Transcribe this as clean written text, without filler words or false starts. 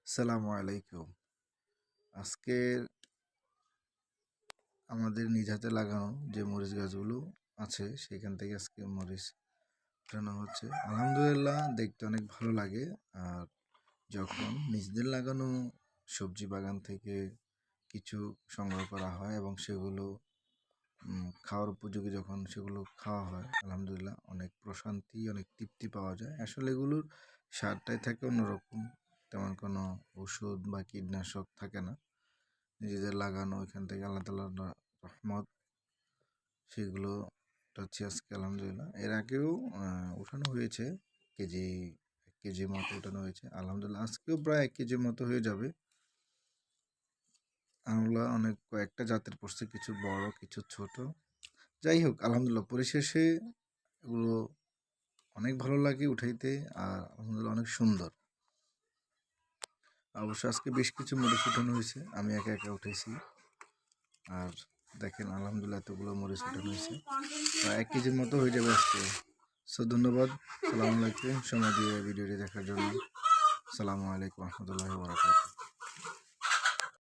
আসসালামু আলাইকুম। আজকে আমাদের নিজ হাতে লাগানো যে মরিচ গাছগুলো আছে সেখান থেকে আজকে মরিচ উঠানো হচ্ছে। আলহামদুলিল্লাহ, দেখতে অনেক ভালো লাগে। আর যখন নিজেদের লাগানো সবজি বাগান থেকে কিছু সংগ্রহ করা হয় এবং সেগুলো খাওয়ার উপযোগী, যখন সেগুলো খাওয়া হয় আলহামদুলিল্লাহ অনেক প্রশান্তি, অনেক তৃপ্তি পাওয়া যায়। আসলে এগুলোর স্বাদটাই থাকে অন্যরকম, তেমন কোনো ওষুধ বা কীটনাশক থাকে না। নিজেদের লাগানো এখান থেকে আল্লাহ তাআলার রহমত, সেগুলো হচ্ছে আজকে আলহামদুলিল্লাহ। এর আগেও উঠানো হয়েছে কেজি 1 কেজি মতো উঠানো হয়েছে আলহামদুলিল্লাহ। আজকেও প্রায় 1 কেজির মতো হয়ে যাবে। আমরা অনেক কয়েকটা জাতের পড়ছে, কিছু বড় কিছু ছোট। যাই হোক, আলহামদুলিল্লাহ পরিশেষে এগুলো অনেক ভালো লাগে উঠাইতে, আর আলহামদুলিল্লাহ অনেক সুন্দর। অবশ্য আজকে বেশ কিছু মরিচ উঠানো হয়েছে, আমি একা একা উঠেছি। আর দেখেন আলহামদুলিল্লাহ এতগুলো মরিচ উঠানো হয়েছে, প্রায় 1 কেজির মতো হয়ে যাবে আজকে। ধন্যবাদ। সালামু আলাইকুম সময় দিয়ে ভিডিওটি দেখার জন্য। সালামু আলাইকুম রহমতুল্লাহি ওয়া বারাকাতুহু।